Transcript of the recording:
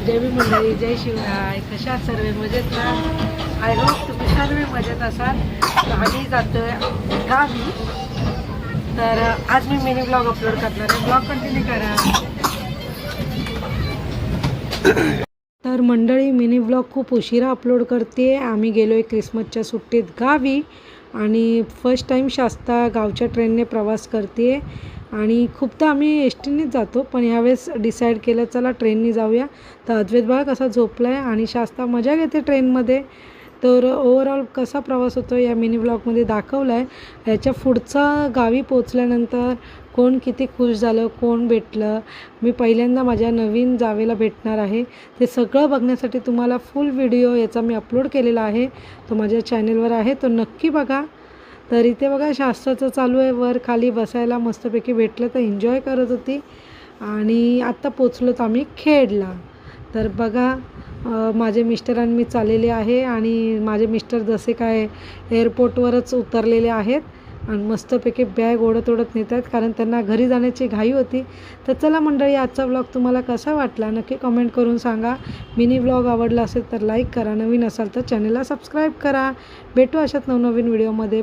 जय भीम मंडळी, जय शिवराय. कशा सर्व मजेत ना? आय होप तुम्ही सर्व मजेत असाल. तर आम्ही जातोय गावी. तर आज मी मिनी ब्लॉग अपलोड करणार आहे. ब्लॉग कंटिन्यू करा. तर मंडळी, मिनी ब्लॉग खूप उशिरा अपलोड करते. आम्ही गेलोय क्रिसमसच्या सुट्टीत गावी आणि फर्स्ट टाईम शास्ता गावच्या ट्रेनने प्रवास करते. आणि खूपदा आम्ही एस टीनेच जातो, पण ह्यावेळेस डिसाईड केलं चला ट्रेनने जाऊया. तर अद्वैत बघा कसा झोपला आहे आणि शास्ता मजा घेते ट्रेनमध्ये. तर ओव्हरऑल कसा प्रवास होतो या मिनी ब्लॉगमध्ये दाखवला आहे. ह्याच्या पुढचा गावी पोचल्यानंतर कोण किती खुश झालं, कोण भेटलं, मी पहिल्यांदा माझ्या नवीन जावेला भेटणार आहे, ते सगळं बघण्यासाठी तुम्हाला फुल व्हिडिओ याचा मी अपलोड केलेला आहे. तो माझ्या चॅनलवर आहे, तो नक्की बघा. तर इथे बघा शास्त्राचं चालू आहे. वर खाली बसायला मस्तपैकी भेटलं तर एन्जॉय करत होती. आणि आत्ता पोचलोत आम्ही खेडला. तर बघा माझे मिस्टर आणि मी चाललेले आहे आणि माझे मिस्टर जसे काय एअरपोर्टवरच उतरलेले आहेत आणि मस्तपैकी बॅग ओढत नेत आहेत, कारण त्यांना घरी जाण्याची घाई होती. तर चला मंडळी, आजचा व्लॉग तुम्हाला कसा वाटला नक्की कमेंट करून सांगा. मिनी व्लॉग आवडला असेल तर लाईक करा, नवीन असाल तर चॅनलला सबस्क्राईब करा. भेटू अशात नवनवीन व्हिडिओमध्ये.